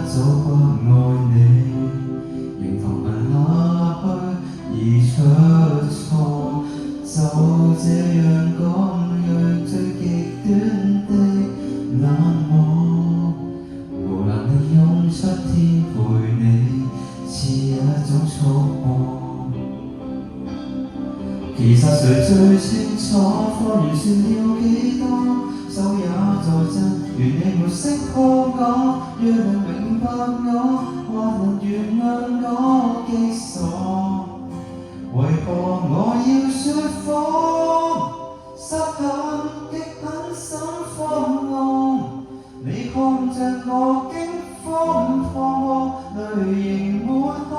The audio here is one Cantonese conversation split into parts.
早不愛你，仍浮雲下去而出錯，就這樣講讓最極端的冷漠，無能力用出天陪你，似一種束縛。其實誰最清楚，謊言說了幾多，手也在震，願你沒識破我，若能明白我，或能原諒我極傻。為何我要說謊？失衡極狠心荒謬，你看着我驚慌彷徨，淚仍沒可，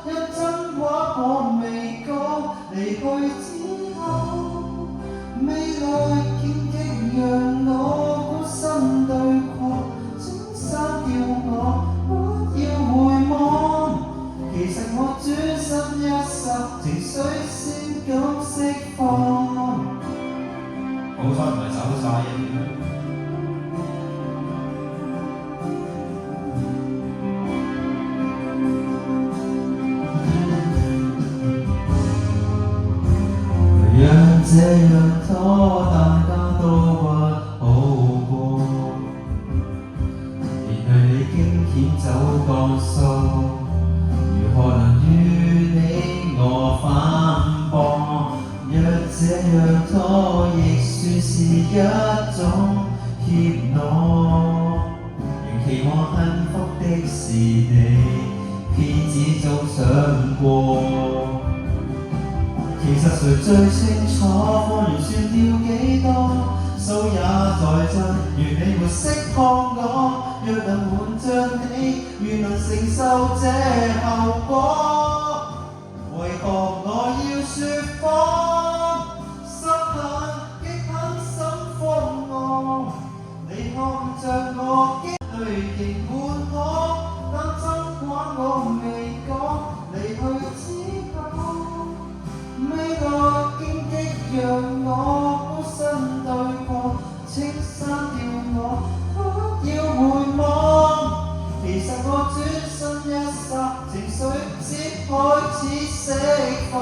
因真話我未講。離去之後，未來荊棘讓我孤身對抗，請刪掉我，不要回望。其實我轉身一剎，情緒先敢釋放。好彩唔係走晒嘅。讓這樣拖，大家都不好過。面對你驚險走鋼索，如何能與你我反駁？若這樣拖，亦算是一種怯懦。仍期望幸福的是你，騙子中想過。其實誰最清楚，謊言說了幾多，手也在震，願你沒識破我，若能瞞着你，願能承受這後果。為何我要說謊？失衡極狠心荒謬，你看着我淚仍滿可，但真話我未講。離去之後，未來荊棘讓我孤身對抗，請刪掉我，不要回望。其實我轉身一剎，情緒先開始釋放。